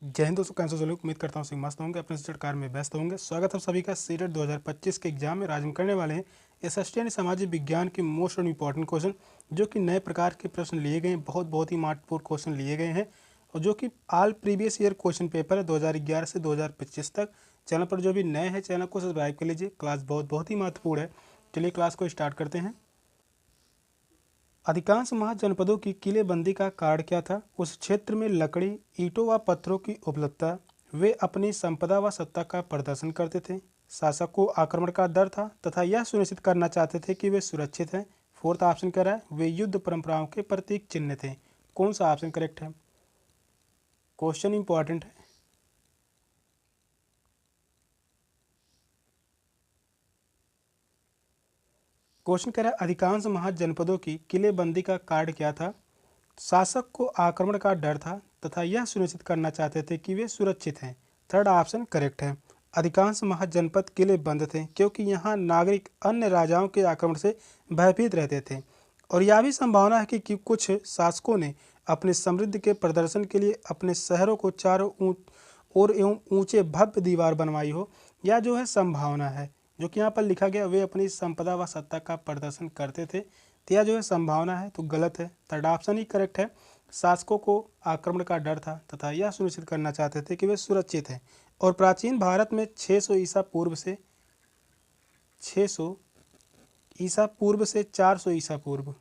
जय हिंद दोस्तों, कैसे चलो। उम्मीद करता हूँ सभी मस्त होंगे, अपने स्टडी कार में व्यस्त होंगे। स्वागत है सभी का सीटेट 2025 के एग्जाम में। आज हम करने वाले हैं एसएसटी यानी सामाजिक विज्ञान के मोस्ट इंपॉर्टेंट क्वेश्चन, जो कि नए प्रकार के प्रश्न लिए गए हैं। बहुत ही महत्वपूर्ण क्वेश्चन लिए गए हैं और जो कि all previous year question paper है 2011 से 2025 तक। चैनल पर जो भी नए हैं चैनल को सब्सक्राइब कर लीजिए। क्लास बहुत ही महत्वपूर्ण है। चलिए क्लास को स्टार्ट करते हैं। अधिकांश महाजनपदों की किलेबंदी का कारण क्या था? उस क्षेत्र में लकड़ी, ईंटों व पत्थरों की उपलब्धता। वे अपनी संपदा व सत्ता का प्रदर्शन करते थे। शासक को आक्रमण का डर था तथा यह सुनिश्चित करना चाहते थे कि वे सुरक्षित हैं। फोर्थ ऑप्शन कह रहा है वे युद्ध परंपराओं के प्रतीक चिन्ह थे। कौन सा ऑप्शन करेक्ट है? क्वेश्चन इंपॉर्टेंट है। क्वेश्चन कह रहा है अधिकांश महाजनपदों की किलेबंदी का कारण क्या था? शासक को आक्रमण का डर था तथा यह सुनिश्चित करना चाहते थे कि वे सुरक्षित हैं। थर्ड ऑप्शन करेक्ट है। अधिकांश महाजनपद किले बंद थे क्योंकि यहाँ नागरिक अन्य राजाओं के आक्रमण से भयभीत रहते थे और यह भी संभावना है कि कुछ शासकों ने अपने समृद्धि के प्रदर्शन के लिए अपने शहरों को चारों ओर एवं ऊंचे भव्य दीवार बनवाई हो। यह जो है संभावना है, जो कि यहाँ पर लिखा गया वे अपनी संपदा व सत्ता का प्रदर्शन करते थे। तो यह जो है संभावना है, तो गलत है। थर्ड ऑप्शन ही करेक्ट है। शासकों को आक्रमण का डर था तथा यह सुनिश्चित करना चाहते थे कि वे सुरक्षित हैं। और प्राचीन भारत में 600 ईसा पूर्व से 600 ईसा पूर्व से 400 ईसा पूर्व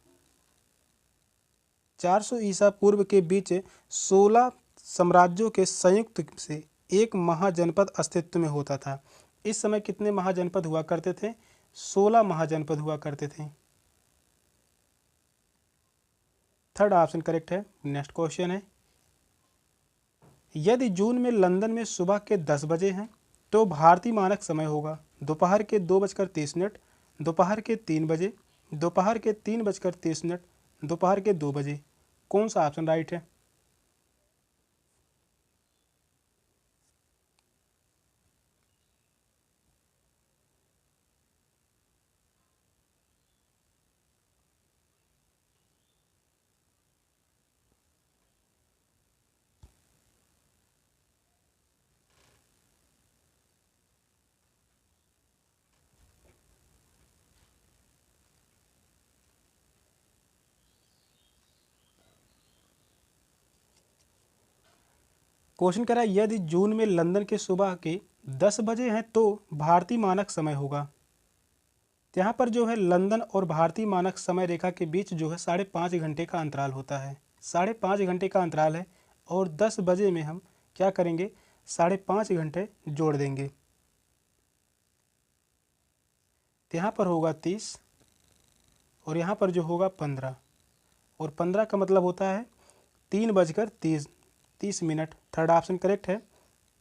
400 ईसा पूर्व के बीच 16 साम्राज्यों के संयुक्त से एक महाजनपद अस्तित्व में होता था। इस समय कितने महाजनपद हुआ करते थे? 16 महाजनपद हुआ करते थे। थर्ड ऑप्शन करेक्ट है। नेक्स्ट क्वेश्चन है, यदि जून में लंदन में सुबह के 10 बजे हैं तो भारतीय मानक समय होगा दोपहर के 2:30, दोपहर के 3 बजे, दोपहर के 3:30, दोपहर के 2 बजे। कौन सा ऑप्शन राइट है? क्वेश्चन कह रहा है यदि जून में लंदन के सुबह के 10 बजे हैं तो भारतीय मानक समय होगा। यहाँ पर जो है लंदन और भारतीय मानक समय रेखा के बीच जो है 5.5 घंटे का अंतराल होता है। 5.5 घंटे का अंतराल है और 10 बजे में हम क्या करेंगे? 5.5 घंटे जोड़ देंगे। तो यहाँ पर होगा 30 और यहाँ पर जो होगा 15 और 15 का मतलब होता है 3:30। थर्ड ऑप्शन करेक्ट है।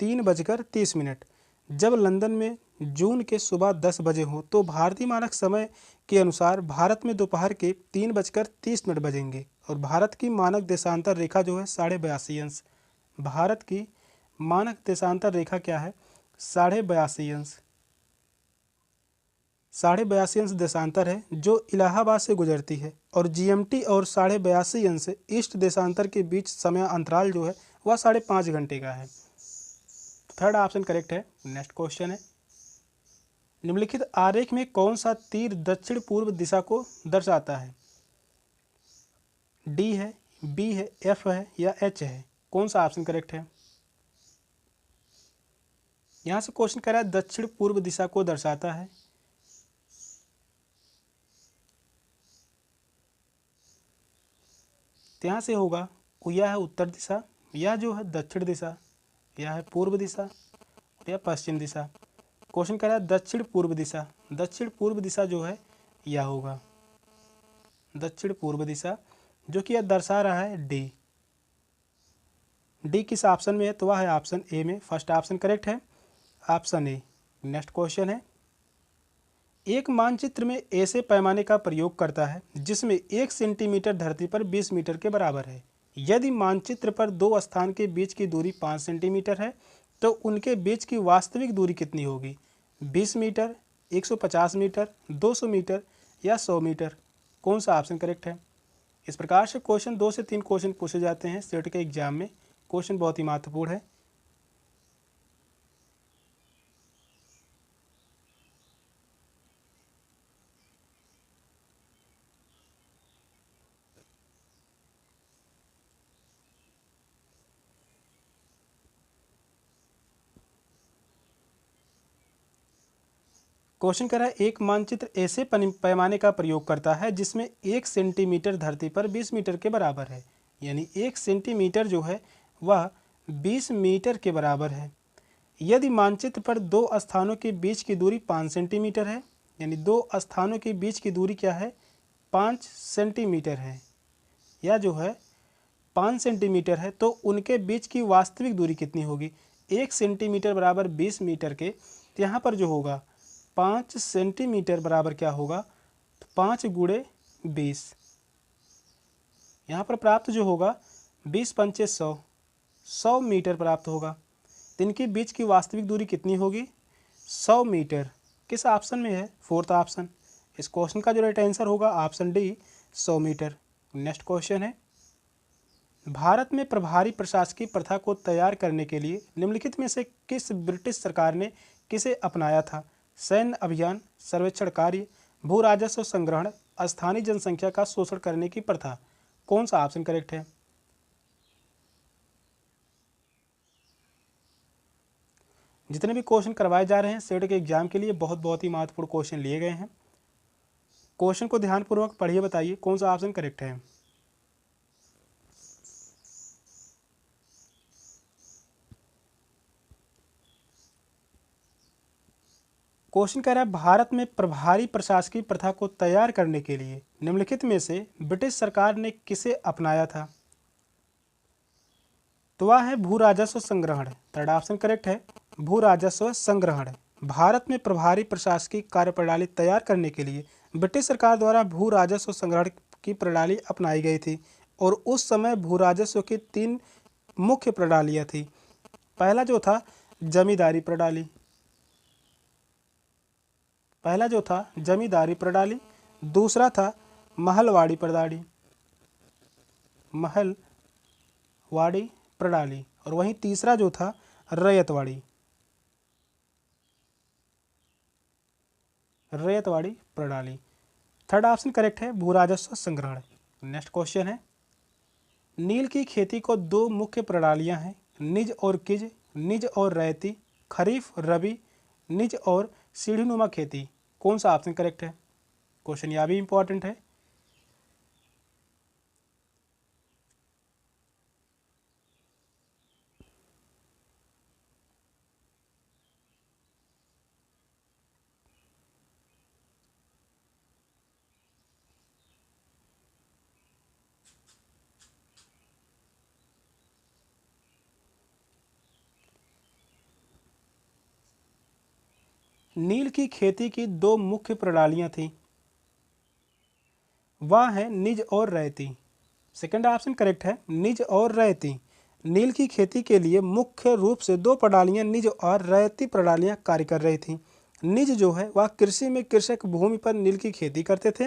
3:30। जब लंदन में जून के सुबह 10 बजे हो तो भारतीय मानक समय के अनुसार भारत में दोपहर के 3:30 बजेंगे और भारत की मानक देशांतर रेखा जो है 82.5 भारत की मानक देशांतर रेखा क्या है? 82.5 82.5 देशांतर है जो इलाहाबाद से गुजरती है और जीएमटी और 82.5 ईस्ट देशांतर के बीच समय अंतराल जो है वह 5.5 घंटे का है। थर्ड ऑप्शन करेक्ट है। नेक्स्ट क्वेश्चन है, निम्नलिखित आरेख में कौन सा तीर दक्षिण पूर्व दिशा को दर्शाता है? डी है, बी है, एफ है या एच है? कौन सा ऑप्शन करेक्ट है? यहाँ से क्वेश्चन कह रहा है दक्षिण पूर्व दिशा को दर्शाता है। तो यहाँ से होगा यह है उत्तर दिशा, यह जो है दक्षिण दिशा, यह है पूर्व दिशा और यह पश्चिम दिशा। क्वेश्चन कह रहा है दक्षिण पूर्व दिशा। दक्षिण पूर्व दिशा जो है यह होगा दक्षिण पूर्व दिशा, जो कि यह दर्शा रहा है डी। डी किस ऑप्शन में है? तो वह है ऑप्शन ए में। फर्स्ट ऑप्शन करेक्ट है, ऑप्शन ए। नेक्स्ट क्वेश्चन है, एक मानचित्र में ऐसे पैमाने का प्रयोग करता है जिसमें 1 सेंटीमीटर धरती पर 20 मीटर के बराबर है। यदि मानचित्र पर दो स्थान के बीच की दूरी 5 सेंटीमीटर है तो उनके बीच की वास्तविक दूरी कितनी होगी? 20 मीटर, 150 मीटर, 200 मीटर या 100 मीटर? कौन सा ऑप्शन करेक्ट है? इस प्रकार से क्वेश्चन 2 से 3 क्वेश्चन पूछे जाते हैं सेट के एग्जाम में। क्वेश्चन बहुत ही महत्वपूर्ण है। क्वेश्चन कह रहा है एक मानचित्र ऐसे पैमाने का प्रयोग करता है जिसमें 1 सेंटीमीटर धरती पर 20 मीटर के बराबर है। यानी 1 सेंटीमीटर जो है वह 20 मीटर के बराबर है। यदि मानचित्र पर दो स्थानों के बीच की दूरी 5 सेंटीमीटर है, यानी दो स्थानों के बीच की दूरी क्या है, 5 सेंटीमीटर है, या जो है 5 सेंटीमीटर है, तो उनके बीच की वास्तविक दूरी कितनी होगी। 1 सेंटीमीटर बराबर 20 मीटर के, तो यहाँ पर जो होगा 5 सेंटीमीटर बराबर क्या होगा, 5 गुणे 20। यहाँ पर प्राप्त जो होगा 20 पंचे 100, 100 मीटर प्राप्त होगा। तो इनके बीच की वास्तविक दूरी कितनी होगी, 100 मीटर। किस ऑप्शन में है, फोर्थ ऑप्शन। इस क्वेश्चन का जो राइट आंसर होगा option D, 100 metre. Next question है, भारत में प्रभारी प्रशासकीय प्रथा को तैयार करने के लिए निम्नलिखित में से किस ब्रिटिश सरकार ने किसे अपनाया था। सैन्य अभियान, सर्वेक्षण कार्य, भू राजस्व संग्रहण, स्थानीय जनसंख्या का शोषण करने की प्रथा। कौन सा ऑप्शन करेक्ट है। जितने भी क्वेश्चन करवाए जा रहे हैं सेट के एग्जाम के लिए बहुत ही महत्वपूर्ण क्वेश्चन लिए गए हैं। क्वेश्चन को ध्यानपूर्वक पढ़िए, बताइए कौन सा ऑप्शन करेक्ट है। क्वेश्चन कह रहा है भारत में प्रभारी प्रशासकीय प्रथा को तैयार करने के लिए निम्नलिखित में से ब्रिटिश सरकार ने किसे अपनाया था। तो वह है भू राजस्व संग्रहण। थर्ड ऑप्शन करेक्ट है, भू राजस्व संग्रहण। भारत में प्रभारी प्रशासकीय कार्यप्रणाली तैयार करने के लिए ब्रिटिश सरकार द्वारा भू राजस्व संग्रहण की प्रणाली अपनाई गई थी और उस समय भू राजस्व की 3 मुख्य प्रणालियाँ थी। पहला जो था जमींदारी प्रणाली, दूसरा था महलवाड़ी प्रणाली, और वहीं तीसरा जो था रैयतवाड़ी प्रणाली। थर्ड ऑप्शन करेक्ट है, भू राजस्व संग्रहण। नेक्स्ट क्वेश्चन है, नील की खेती को 2 मुख्य प्रणालियां हैं, निज और किज, निज और रैयती, खरीफ रबी, निज और सीढ़ीनुमा खेती। कौन सा ऑप्शन करेक्ट है। क्वेश्चन यह भी इंपॉर्टेंट है। नील की खेती की 2 मुख्य प्रणालियां थीं, वह है निज और रैयती। सेकंड ऑप्शन करेक्ट है, निज और रैयती। नील की खेती के लिए मुख्य रूप से 2 प्रणालियां निज और रैयती प्रणालियां कार्य कर रही थीं। निज जो है वह कृषि में कृषक भूमि पर नील की खेती करते थे,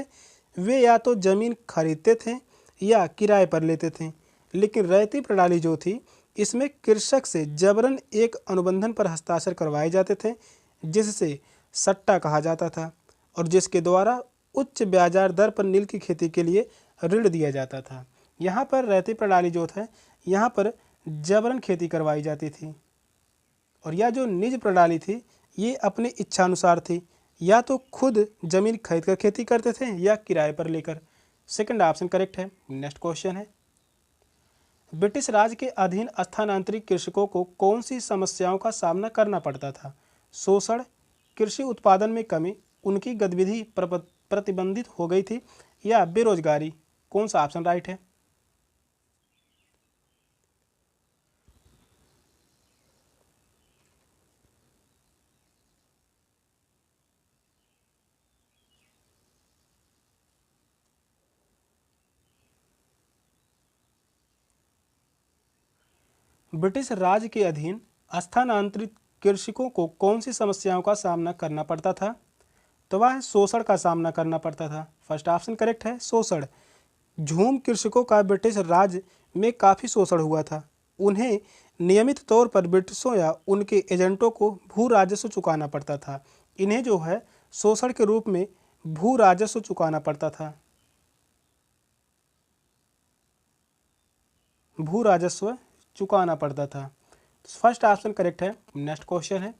वे या तो जमीन खरीदते थे या किराए पर लेते थे। लेकिन रैयती प्रणाली जो थी, इसमें कृषक से जबरन एक अनुबंधन पर हस्ताक्षर करवाए जाते थे, जिससे सट्टा कहा जाता था, और जिसके द्वारा उच्च ब्याजार दर पर नील की खेती के लिए ऋण दिया जाता था। यहाँ पर रैयती प्रणाली जो था, यहाँ पर जबरन खेती करवाई जाती थी, और यह जो निज प्रणाली थी ये अपनी इच्छानुसार थी, या तो खुद जमीन खरीद कर खेती करते थे या किराए पर लेकर। सेकंड ऑप्शन करेक्ट है। नेक्स्ट क्वेश्चन है, ब्रिटिश राज के अधीन स्थानांतरित कृषकों को कौन सी समस्याओं का सामना करना पड़ता था। शोषण, कृषि उत्पादन में कमी, उनकी गतिविधि प्रतिबंधित हो गई थी, या बेरोजगारी। कौन सा ऑप्शन राइट है। ब्रिटिश राज के अधीन स्थानांतरित कृषकों को कौन सी समस्याओं का सामना करना पड़ता था। तो वह शोषण का सामना करना पड़ता था। फर्स्ट ऑप्शन करेक्ट है, शोषण। झूम कृषकों का ब्रिटिश राज में काफ़ी शोषण हुआ था। उन्हें नियमित तौर पर ब्रिटिशों या उनके एजेंटों को भू राजस्व चुकाना पड़ता था। इन्हें जो है शोषण के रूप में भू राजस्व चुकाना पड़ता था। भू राजस्व चुकाना पड़ता था। फर्स्ट ऑप्शन करेक्ट है। नेक्स्ट क्वेश्चन है,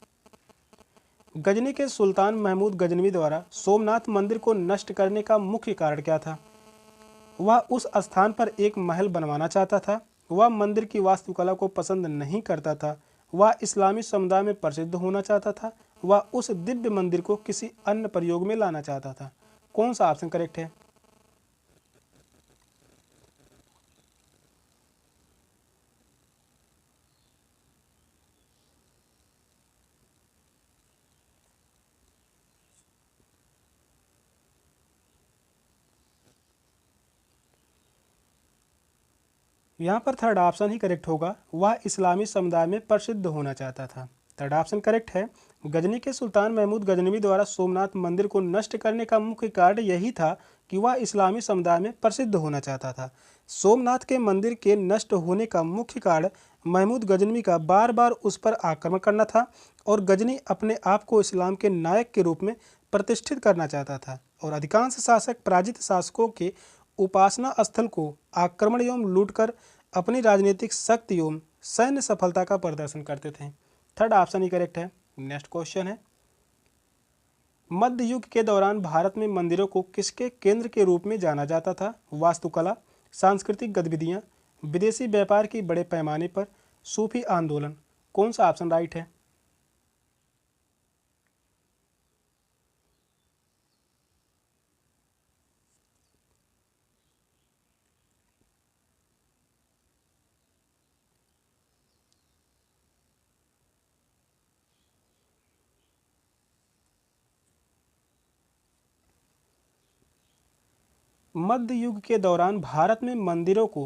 गजनी के सुल्तान महमूद गजनवी द्वारा सोमनाथ मंदिर को नष्ट करने का मुख्य कारण क्या था? वह उस स्थान पर एक महल बनवाना चाहता था, वह मंदिर की वास्तुकला को पसंद नहीं करता था, वह इस्लामी समुदाय में प्रसिद्ध होना चाहता था, वह उस दिव्य मंदिर को किसी अन्य प्रयोग में लाना चाहता था। कौन सा ऑप्शन करेक्ट है? यहाँ पर थर्ड ऑप्शन ही करेक्ट होगा, वह इस्लामी समुदाय में प्रसिद्ध होना चाहता था। थर्ड ऑप्शन करेक्ट है। गजनी के सुल्तान महमूद गजनवी द्वारा सोमनाथ मंदिर को नष्ट करने का मुख्य कारण यही था कि वह इस्लामी समुदाय में प्रसिद्ध होना चाहता था। सोमनाथ के मंदिर के नष्ट होने का मुख्य कारण महमूद गजनवी का बार बार उस पर आक्रमण करना था और गजनी अपने आप को इस्लाम के नायक के रूप में प्रतिष्ठित करना चाहता था और अधिकांश शासक पराजित शासकों के उपासना स्थल को आक्रमण एवं लूटकर अपनी राजनीतिक शक्ति एवं सैन्य सफलता का प्रदर्शन करते थे। थर्ड ऑप्शन ही करेक्ट है। नेक्स्ट क्वेश्चन है, मध्य युग के दौरान भारत में मंदिरों को किसके केंद्र के रूप में जाना जाता था? वास्तुकला, सांस्कृतिक गतिविधियां, विदेशी व्यापार की बड़े पैमाने पर, सूफी आंदोलन। कौन सा ऑप्शन राइट है? मध्य युग के दौरान भारत में मंदिरों को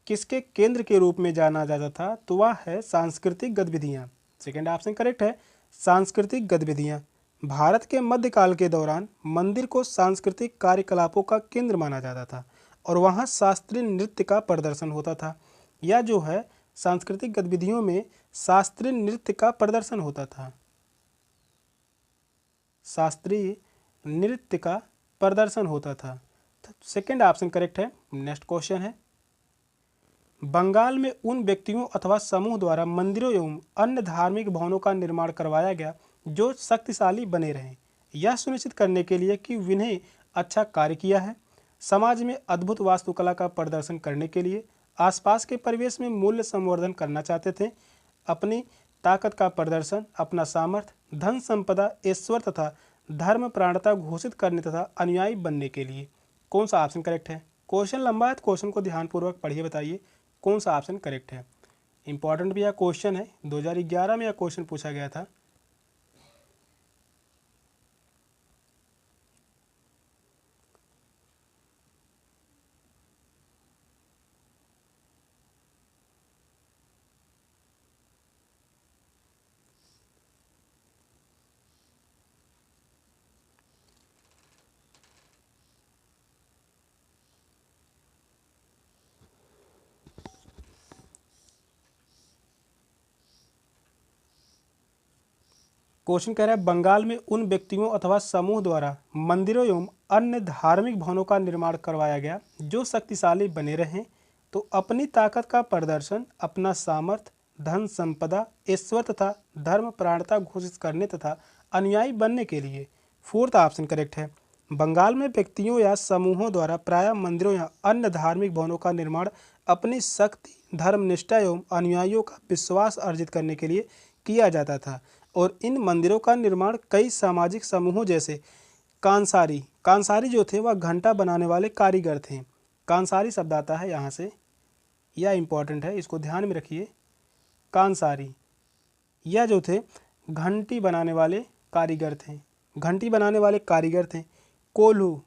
किसके केंद्र के रूप में जाना जाता था? तो वह है सांस्कृतिक गतिविधियां। सेकेंड ऑप्शन करेक्ट है, सांस्कृतिक गतिविधियां। भारत के मध्यकाल के दौरान मंदिर को सांस्कृतिक कार्यकलापों का केंद्र माना जाता था और वहाँ शास्त्रीय नृत्य का प्रदर्शन होता था। यह जो है सांस्कृतिक गतिविधियों में शास्त्रीय नृत्य का प्रदर्शन होता था, शास्त्रीय नृत्य का प्रदर्शन होता था। सेकेंड ऑप्शन करेक्ट है। नेक्स्ट क्वेश्चन है, बंगाल में उन व्यक्तियों अथवा समूह द्वारा मंदिरों एवं अन्य धार्मिक भवनों का निर्माण करवाया गया जो शक्तिशाली बने रहें, यह सुनिश्चित करने के लिए कि विन्हें अच्छा कार्य किया है, समाज में अद्भुत वास्तुकला का प्रदर्शन करने के लिए, आसपास के परिवेश में मूल्य संवर्धन करना चाहते थे, अपनी ताकत का प्रदर्शन, अपना सामर्थ्य, धन संपदा, ईश्वर तथा धर्म प्राणता घोषित करने तथा अनुयायी बनने के लिए। कौन सा ऑप्शन करेक्ट है? क्वेश्चन लंबा है तो क्वेश्चन को ध्यानपूर्वक पढ़िए, बताइए कौन सा ऑप्शन करेक्ट है। इंपॉर्टेंट भी यह क्वेश्चन है, 2011 में यह क्वेश्चन पूछा गया था। क्वेश्चन कह रहा है, बंगाल में उन व्यक्तियों अथवा समूह द्वारा मंदिरों एवं अन्य धार्मिक भवनों का निर्माण करवाया गया जो शक्तिशाली बने रहें, तो अपनी ताकत का प्रदर्शन, अपना सामर्थ्य, धन संपदा, ईश्वर तथा धर्म प्राणता घोषित करने तथा अनुयायी बनने के लिए। फोर्थ ऑप्शन करेक्ट है। बंगाल में व्यक्तियों या समूहों द्वारा प्रायः मंदिरों या अन्य धार्मिक भवनों का निर्माण अपनी शक्ति, धर्मनिष्ठा एवं अनुयायियों का विश्वास अर्जित करने के लिए किया जाता था और इन मंदिरों का निर्माण कई सामाजिक समूहों जैसे कांसारी, कांसारी जो थे वह घंटा बनाने वाले कारीगर थे। कांसारी शब्द आता है यहाँ से, यह इंपॉर्टेंट है, इसको ध्यान में रखिए। कांसारी यह जो थे घंटी बनाने वाले कारीगर थे, घंटी बनाने वाले कारीगर थे। कोल्हू,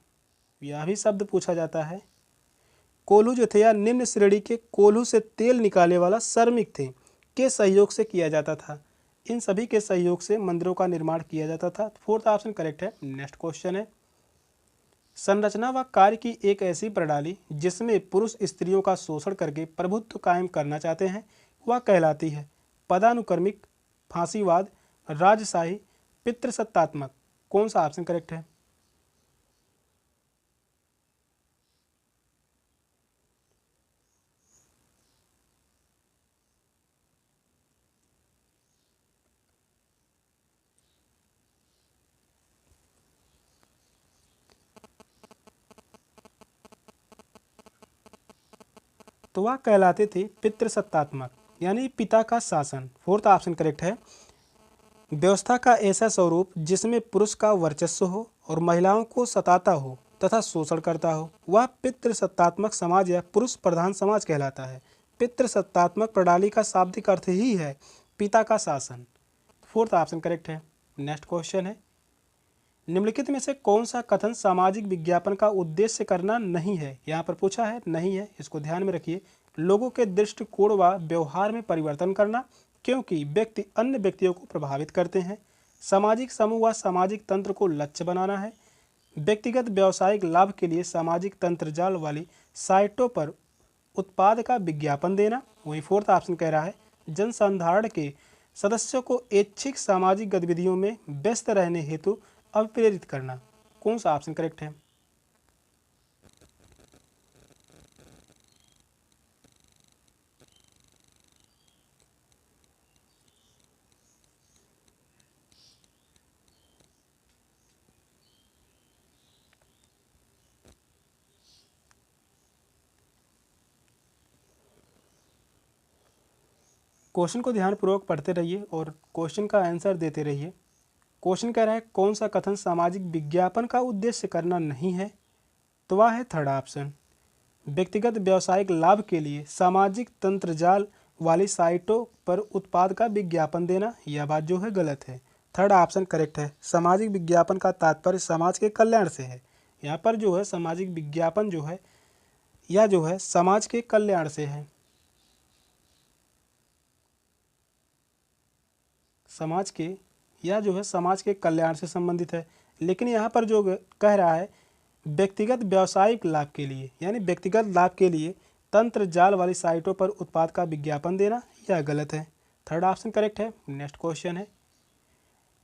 यह भी शब्द पूछा जाता है। कोल्हू जो थे या निम्न श्रेणी के कोल्हू से तेल निकाले वाला श्रमिक थे, के सहयोग से किया जाता था। इन सभी के सहयोग से मंदिरों का निर्माण किया जाता था। फोर्थ ऑप्शन करेक्ट है। नेक्स्ट क्वेश्चन है, संरचना व कार्य की एक ऐसी प्रणाली जिसमें पुरुष स्त्रियों का शोषण करके प्रभुत्व कायम करना चाहते हैं वह कहलाती है पदानुक्रमिक, फांसीवाद, राजशाही, पितृसत्तात्मक। कौन सा ऑप्शन करेक्ट है? तो वह कहलाते थे पितृसत्तात्मक, यानी पिता का शासन। फोर्थ ऑप्शन करेक्ट है। व्यवस्था का ऐसा स्वरूप जिसमें पुरुष का वर्चस्व हो और महिलाओं को सताता हो तथा शोषण करता हो, वह पितृसत्तात्मक समाज या पुरुष प्रधान समाज कहलाता है। पितृसत्तात्मक प्रणाली का शाब्दिक अर्थ ही है पिता का शासन। फोर्थ ऑप्शन करेक्ट है। नेक्स्ट क्वेश्चन है, निम्नलिखित में से कौन सा कथन सामाजिक विज्ञापन का उद्देश्य करना नहीं है। यहाँ पर पूछा है, नहीं है, इसको ध्यान में रखिए। लोगों के दृष्टिकोण व व्यवहार में परिवर्तन करना, क्योंकि व्यक्ति अन्य व्यक्तियों को प्रभावित करते हैं। सामाजिक समूह व सामाजिक तंत्र को लक्ष्य बनाना है। व्यक्तिगत व्यावसायिक लाभ के लिए सामाजिक तंत्रजाल वाली साइटों पर उत्पाद का विज्ञापन देना। वहीं फोर्थ ऑप्शन कह रहा है, जनसाधारण के सदस्यों को ऐच्छिक सामाजिक गतिविधियों में व्यस्त रहने हेतु अप्रेरित करना। कौन सा ऑप्शन करेक्ट है? क्वेश्चन को ध्यानपूर्वक पढ़ते रहिए और क्वेश्चन का आंसर देते रहिए। क्वेश्चन कह रहा है, कौन सा कथन सामाजिक विज्ञापन का उद्देश्य करना नहीं है। तो वह है थर्ड ऑप्शन, व्यक्तिगत व्यावसायिक लाभ के लिए सामाजिक तंत्रजाल वाली साइटों पर उत्पाद का विज्ञापन देना। यह बात जो है गलत है। थर्ड ऑप्शन करेक्ट है। सामाजिक विज्ञापन का तात्पर्य समाज के कल्याण से है। यहाँ पर जो है सामाजिक विज्ञापन जो है यह जो है समाज के कल्याण से है, समाज के यह जो है समाज के कल्याण से संबंधित है। लेकिन यहाँ पर जो कह रहा है व्यक्तिगत व्यावसायिक लाभ के लिए, यानी व्यक्तिगत लाभ के लिए तंत्र जाल वाली साइटों पर उत्पाद का विज्ञापन देना, यह गलत है। थर्ड ऑप्शन करेक्ट है। नेक्स्ट क्वेश्चन है,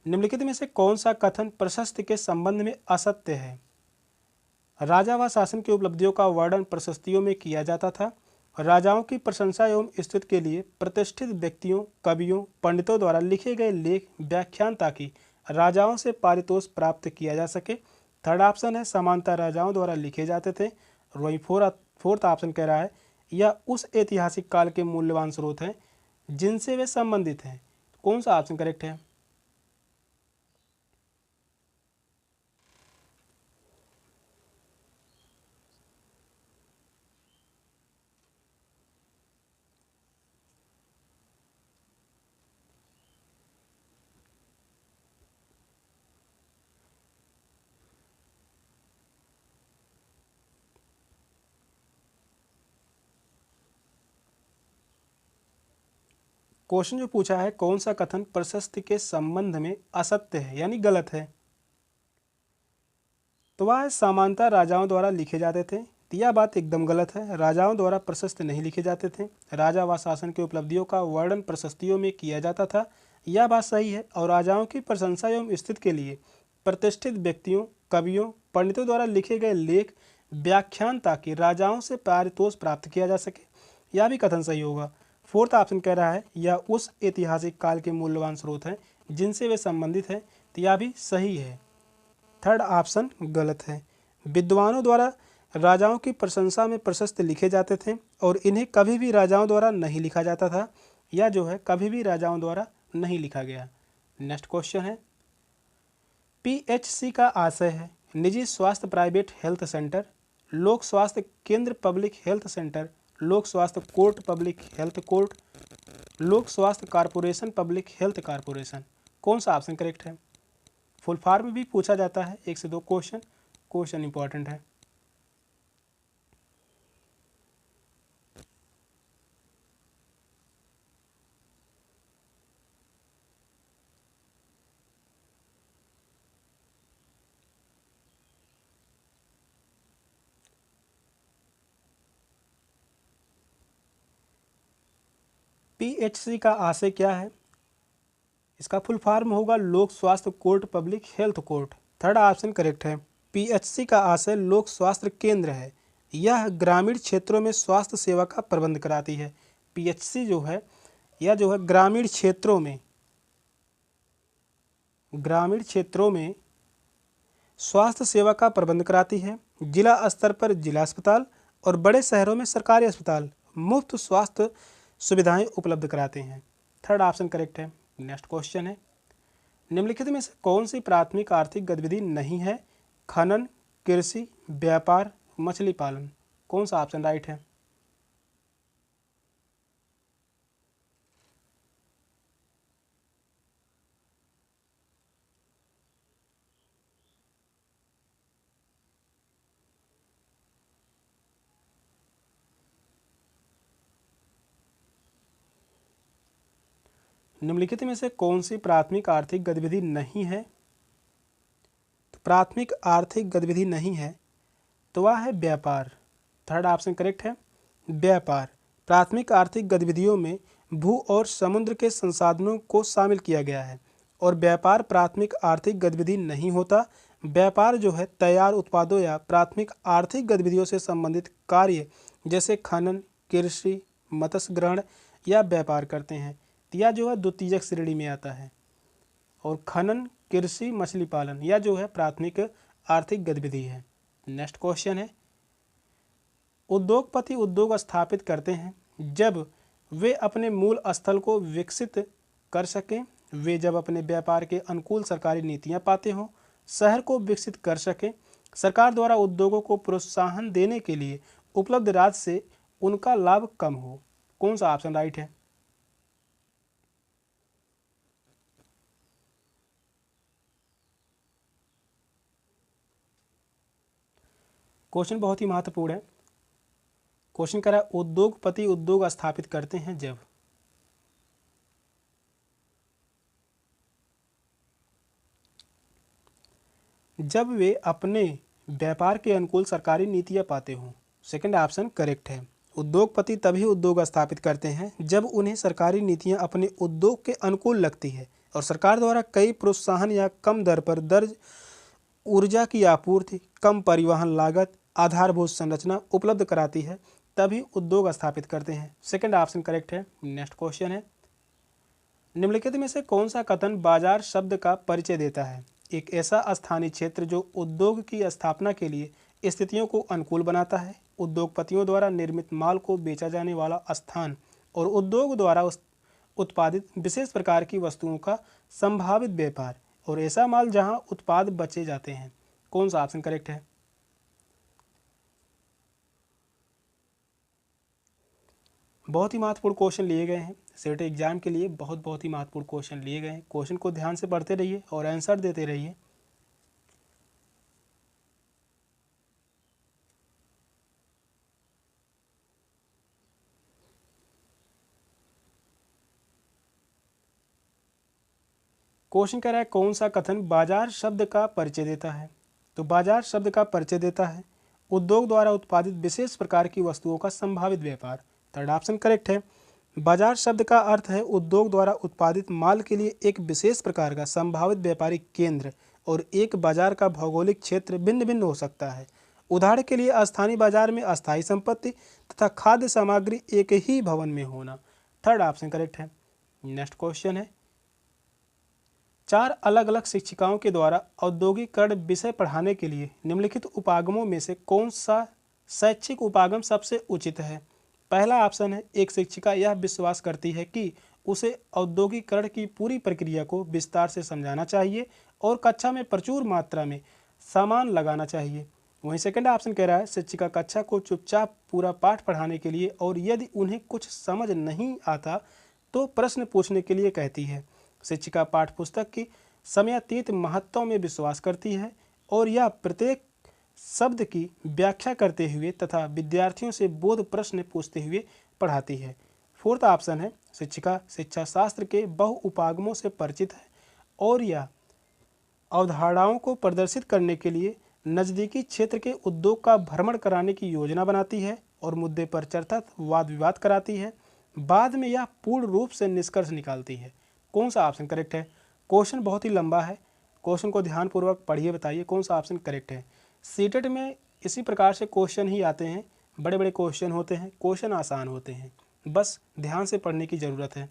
निम्नलिखित में से कौन सा कथन प्रशस्ति के संबंध में असत्य है। राजा व शासन की उपलब्धियों का वर्णन प्रशस्तियों में किया जाता था। राजाओं की प्रशंसा एवं स्तुति के लिए प्रतिष्ठित व्यक्तियों, कवियों, पंडितों द्वारा लिखे गए लेख, व्याख्यान ताकि राजाओं से पारितोष प्राप्त किया जा सके। थर्ड ऑप्शन है, सामान्यतः राजाओं द्वारा लिखे जाते थे। और वही फोर्थ ऑप्शन कह रहा है, यह उस ऐतिहासिक काल के मूल्यवान स्रोत हैं जिनसे वे संबंधित हैं। कौन सा ऑप्शन करेक्ट है? क्वेश्चन जो पूछा है, कौन सा कथन प्रशस्ति के संबंध में असत्य है, यानी गलत है। तो वह सामान्यतः राजाओं द्वारा लिखे जाते थे। यह बात एकदम गलत है। राजाओं द्वारा प्रशस्ति नहीं लिखे जाते थे। राजा व शासन की उपलब्धियों का वर्णन प्रशस्तियों में किया जाता था, यह बात सही है। और राजाओं की प्रशंसा एवं स्तुति के लिए प्रतिष्ठित व्यक्तियों, कवियों, पंडितों द्वारा लिखे गए लेख, व्याख्यान ताकि राजाओं से पारितोष प्राप्त किया जा सके, यह भी कथन सही होगा। फोर्थ ऑप्शन कह रहा है, यह उस ऐतिहासिक काल के मूल्यवान स्रोत हैं जिनसे वे संबंधित हैं, तो यह भी सही है। थर्ड ऑप्शन गलत है। विद्वानों द्वारा राजाओं की प्रशंसा में प्रशस्ति लिखे जाते थे और इन्हें कभी भी राजाओं द्वारा नहीं लिखा जाता था। यह जो है कभी भी राजाओं द्वारा नहीं लिखा गया। नेक्स्ट क्वेश्चन है, पीएचसी का आशय है निजी स्वास्थ्य प्राइवेट हेल्थ सेंटर, लोक स्वास्थ्य केंद्र पब्लिक हेल्थ सेंटर, लोक स्वास्थ्य कोर्ट पब्लिक हेल्थ कोर्ट, लोक स्वास्थ्य कारपोरेशन पब्लिक हेल्थ कारपोरेशन। कौन सा ऑप्शन करेक्ट है? फुल फॉर्म भी पूछा जाता है, 1 से 2 क्वेश्चन इंपॉर्टेंट है। पीएचसी का आशय क्या है? इसका फुल फॉर्म होगा लोक स्वास्थ्य court public health court. Third option correct है। पीएचसी का आशय लोक स्वास्थ्य केंद्र है। यह ग्रामीण क्षेत्रों में स्वास्थ्य सेवा का प्रबंध कराती है। पीएचसी जो है यह जो है ग्रामीण क्षेत्रों में स्वास्थ्य सेवा का प्रबंध कराती है। जिला स्तर पर जिला अस्पताल और बड़े शहरों में सरकारी अस्पताल मुफ्त स्वास्थ्य सुविधाएं उपलब्ध कराते हैं। थर्ड ऑप्शन करेक्ट है। नेक्स्ट क्वेश्चन है, निम्नलिखित में से कौन सी प्राथमिक आर्थिक गतिविधि नहीं है? खनन, कृषि, व्यापार, मछली पालन। कौन सा ऑप्शन राइट है? निम्नलिखित में से कौन सी प्राथमिक आर्थिक गतिविधि नहीं है? तो प्राथमिक आर्थिक गतिविधि नहीं है तो वह है व्यापार। थर्ड ऑप्शन करेक्ट है, व्यापार। प्राथमिक आर्थिक गतिविधियों में भू और समुद्र के संसाधनों को शामिल किया गया है और व्यापार प्राथमिक आर्थिक गतिविधि नहीं होता। व्यापार जो है तैयार उत्पादों या प्राथमिक आर्थिक गतिविधियों से संबंधित कार्य जैसे खनन, कृषि, मत्स्य ग्रहण या व्यापार करते हैं। यह जो है द्वितीयक श्रेणी में आता है। और खनन, कृषि, मछली पालन यह जो है प्राथमिक आर्थिक गतिविधि है। नेक्स्ट क्वेश्चन है, उद्योगपति उद्योग स्थापित करते हैं जब वे अपने मूल स्थल को विकसित कर सकें, वे जब अपने व्यापार के अनुकूल सरकारी नीतियां पाते हों, शहर को विकसित कर सकें, सरकार द्वारा उद्योगों को प्रोत्साहन देने के लिए उपलब्ध राशि से उनका लाभ कम हो। कौन सा ऑप्शन राइट है? क्वेश्चन बहुत ही महत्वपूर्ण है। क्वेश्चन कह रहा है उद्योगपति उद्योग स्थापित करते हैं जब वे अपने व्यापार के अनुकूल सरकारी नीतियां पाते हों। सेकंड ऑप्शन करेक्ट है। उद्योगपति तभी उद्योग स्थापित करते हैं जब उन्हें सरकारी नीतियां अपने उद्योग के अनुकूल लगती है और सरकार द्वारा कई प्रोत्साहन या कम दर पर दर्ज ऊर्जा की आपूर्ति, कम परिवहन लागत, आधारभूत संरचना उपलब्ध कराती है, तभी उद्योग स्थापित करते हैं। सेकंड ऑप्शन करेक्ट है। नेक्स्ट क्वेश्चन है, निम्नलिखित में से कौन सा कथन बाजार शब्द का परिचय देता है? एक ऐसा स्थानीय क्षेत्र जो उद्योग की स्थापना के लिए स्थितियों को अनुकूल बनाता है, उद्योगपतियों द्वारा निर्मित माल को बेचा जाने वाला स्थान और उद्योग द्वारा उत्पादित विशेष प्रकार की वस्तुओं का संभावित व्यापार और ऐसा माल जहां उत्पाद बचे जाते हैं। कौन सा ऑप्शन करेक्ट है? बहुत ही महत्वपूर्ण क्वेश्चन लिए गए हैं सेट एग्जाम के लिए। बहुत ही महत्वपूर्ण क्वेश्चन लिए गए हैं। क्वेश्चन को ध्यान से पढ़ते रहिए और आंसर देते रहिए। क्वेश्चन कह रहा है कौन सा कथन बाजार शब्द का परिचय देता है? तो बाजार शब्द का परिचय देता है उद्योग द्वारा उत्पादित विशेष प्रकार की वस्तुओं का संभावित व्यापार। थर्ड ऑप्शन करेक्ट है। बाजार शब्द का अर्थ है उद्योग द्वारा उत्पादित माल के लिए एक विशेष प्रकार का संभावित व्यापारिक केंद्र और एक बाजार का भौगोलिक क्षेत्र भिन्न भिन्न हो सकता है। उदाहरण के लिए स्थानीय बाजार में अस्थायी संपत्ति तथा खाद्य सामग्री एक ही भवन में होना। थर्ड ऑप्शन करेक्ट है। नेक्स्ट क्वेश्चन है, चार अलग अलग शिक्षिकाओं के द्वारा औद्योगिकरण विषय पढ़ाने के लिए निम्नलिखित उपागमों में से कौन सा शैक्षिक उपागम सबसे उचित है? पहला ऑप्शन है, एक शिक्षिका यह विश्वास करती है कि उसे औद्योगिकरण की पूरी प्रक्रिया को विस्तार से समझाना चाहिए और कक्षा में प्रचुर मात्रा में सामान लगाना चाहिए। वहीं सेकंड ऑप्शन कह रहा है, शिक्षिका कक्षा को चुपचाप पूरा पाठ पढ़ाने के लिए और यदि उन्हें कुछ समझ नहीं आता तो प्रश्न पूछने के लिए कहती है। शिक्षिका पाठ्य पुस्तक की समयातीत महत्व में विश्वास करती है और यह प्रत्येक शब्द की व्याख्या करते हुए तथा विद्यार्थियों से बोध प्रश्न पूछते हुए पढ़ाती है। फोर्थ ऑप्शन है, शिक्षिका शिक्षा शास्त्र के बहु उपागमों से परिचित है और यह अवधारणाओं को प्रदर्शित करने के लिए नज़दीकी क्षेत्र के उद्योग का भ्रमण कराने की योजना बनाती है और मुद्दे पर चर्चा वाद विवाद कराती है। बाद में यह पूर्ण रूप से निष्कर्ष निकालती है। कौन सा ऑप्शन करेक्ट है? क्वेश्चन बहुत ही लंबा है, क्वेश्चन को ध्यानपूर्वक पढ़िए, बताइए कौन सा ऑप्शन करेक्ट है। सीटेट में इसी प्रकार से क्वेश्चन ही आते हैं, बड़े बड़े क्वेश्चन होते हैं, क्वेश्चन आसान होते हैं, बस ध्यान से पढ़ने की ज़रूरत है।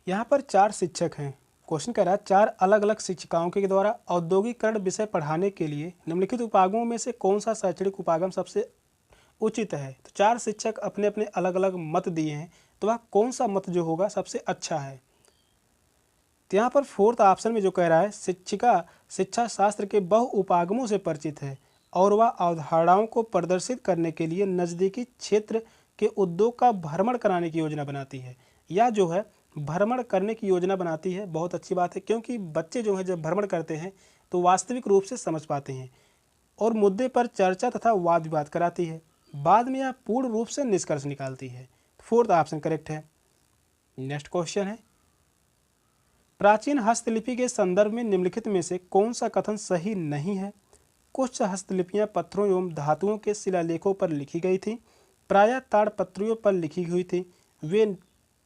यहाँ पर 4 शिक्षक हैं। क्वेश्चन कह रहा है 4 अलग अलग शिक्षिकाओं के द्वारा औद्योगिकरण विषय पढ़ाने के लिए निम्नलिखित उपागमों में से कौन सा शैक्षणिक उपागम सबसे उचित है। तो 4 शिक्षक अपने अपने अलग अलग मत दिए हैं, तो वह कौन सा मत जो होगा सबसे अच्छा है। तो यहाँ पर फोर्थ ऑप्शन में जो कह रहा है शिक्षिका शिक्षा शास्त्र के बहु उपागमों से परिचित है और वह अवधारणाओं को प्रदर्शित करने के लिए नज़दीकी क्षेत्र के उद्योग का भ्रमण कराने की योजना बनाती है। या जो है भ्रमण करने की योजना बनाती है, बहुत अच्छी बात है, क्योंकि बच्चे जो हैं जब भ्रमण करते हैं तो वास्तविक रूप से समझ पाते हैं और मुद्दे पर चर्चा तथा वाद विवाद कराती है। बाद में यह पूर्ण रूप से निष्कर्ष निकालती है। फोर्थ ऑप्शन करेक्ट है। नेक्स्ट क्वेश्चन है प्राचीन हस्तलिपि के संदर्भ में निम्नलिखित में से कौन सा कथन सही नहीं है। कुछ हस्तलिपियां पत्थरों एवं धातुओं के शिलालेखों पर लिखी गई थी, प्रायः ताड़पत्रियों पर लिखी हुई थी। वे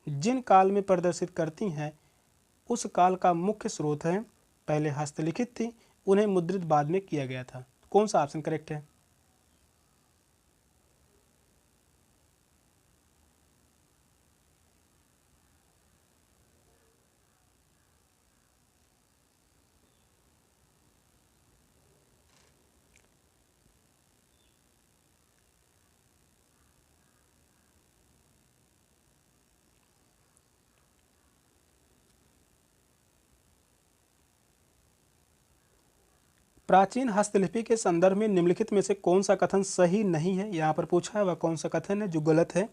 जिन काल में प्रदर्शित करती हैं उस काल का मुख्य स्रोत है। पहले हस्तलिखित थी, उन्हें मुद्रित बाद में किया गया था। कौन सा ऑप्शन करेक्ट है। प्राचीन हस्तलिपि के संदर्भ में निम्नलिखित में से कौन सा कथन सही नहीं है, यहाँ पर पूछा है वह कौन सा कथन है जो गलत है।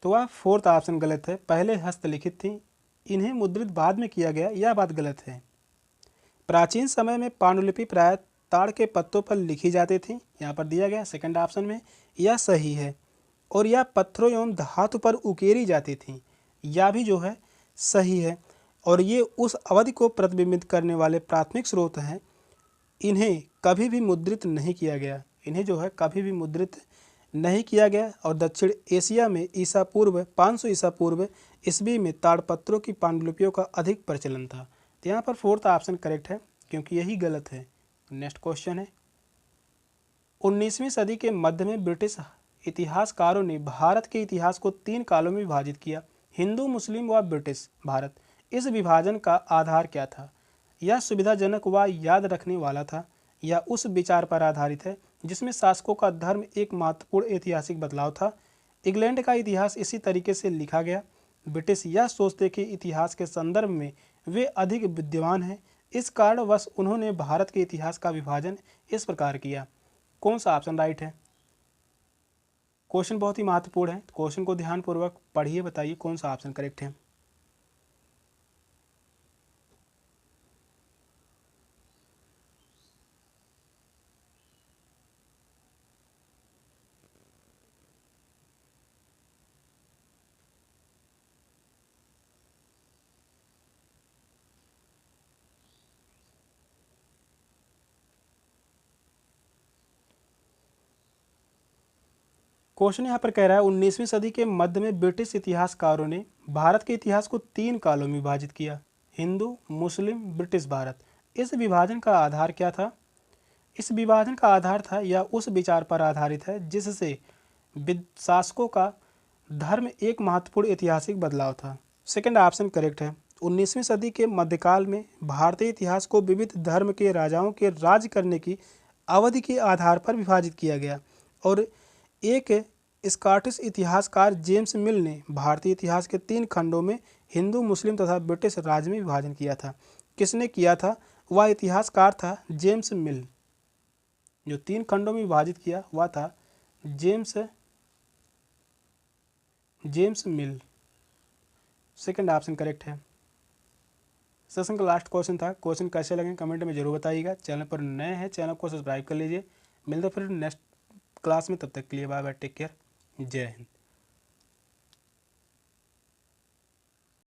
तो वह फोर्थ ऑप्शन गलत है। पहले हस्तलिखित थी, इन्हें मुद्रित बाद में किया गया, यह बात गलत है। प्राचीन समय में पांडुलिपि प्राय ताड़ के पत्तों पर लिखी जाती थी, यहाँ पर दिया गया सेकंड ऑप्शन में, यह सही है। और यह पत्थरों एवं धातु पर उकेरी जाती थी, यह भी जो है सही है। और ये उस अवधि को प्रतिबिंबित करने वाले प्राथमिक स्रोत हैं। इन्हें कभी भी मुद्रित नहीं किया गया, इन्हें जो है कभी भी मुद्रित नहीं किया गया। और दक्षिण एशिया में ईसा पूर्व 500 ईसा पूर्व ईस्वी में ताड़पत्रों की पांडुलिपियों का अधिक प्रचलन था। तो यहाँ पर फोर्थ ऑप्शन करेक्ट है, क्योंकि यही गलत है। नेक्स्ट क्वेश्चन है 19वीं सदी के मध्य में ब्रिटिश इतिहासकारों ने भारत के इतिहास को 3 कालों में विभाजित किया, हिंदू, मुस्लिम व ब्रिटिश भारत। इस विभाजन का आधार क्या था। यह सुविधाजनक व याद रखने वाला था या उस विचार पर आधारित है जिसमें शासकों का धर्म एक महत्वपूर्ण ऐतिहासिक बदलाव था। इंग्लैंड का इतिहास इसी तरीके से लिखा गया। ब्रिटिश यह सोचते कि इतिहास के संदर्भ में वे अधिक विद्वान हैं, इस कारणवश उन्होंने भारत के इतिहास का विभाजन इस प्रकार किया। कौन सा ऑप्शन राइट है। क्वेश्चन बहुत ही महत्वपूर्ण है, क्वेश्चन को ध्यानपूर्वक पढ़िए, बताइए कौन सा ऑप्शन करेक्ट है। क्वेश्चन यहाँ पर कह रहा है 19वीं सदी के मध्य में ब्रिटिश इतिहासकारों ने भारत के इतिहास को 3 कालों में विभाजित किया, हिंदू, मुस्लिम, ब्रिटिश भारत। इस विभाजन का आधार क्या था। इस विभाजन का आधार था या उस विचार पर आधारित है जिससे शासकों का धर्म एक महत्वपूर्ण ऐतिहासिक बदलाव था। सेकंड ऑप्शन करेक्ट है। 19वीं सदी के मध्यकाल में भारतीय इतिहास को विविध धर्म के राजाओं के राज करने की अवधि के आधार पर विभाजित किया गया और एक स्कॉटिश इतिहासकार जेम्स मिल ने भारतीय इतिहास के 3 खंडों में हिंदू, मुस्लिम तथा ब्रिटिश राज में विभाजन किया था। किसने किया था। वह इतिहासकार था जेम्स मिल। जो 3 खंडों में विभाजित किया वह था जेम्स मिल। सेकंड ऑप्शन करेक्ट है। सेशन का लास्ट क्वेश्चन था। क्वेश्चन कैसे लगे कमेंट में जरूर बताइएगा। चैनल पर नए हैं, चैनल को सब्सक्राइब कर लीजिए। मिलते फिर नेक्स्ट क्लास में, तब तक के लिए बाय बाय, टेक केयर, जय हिंद।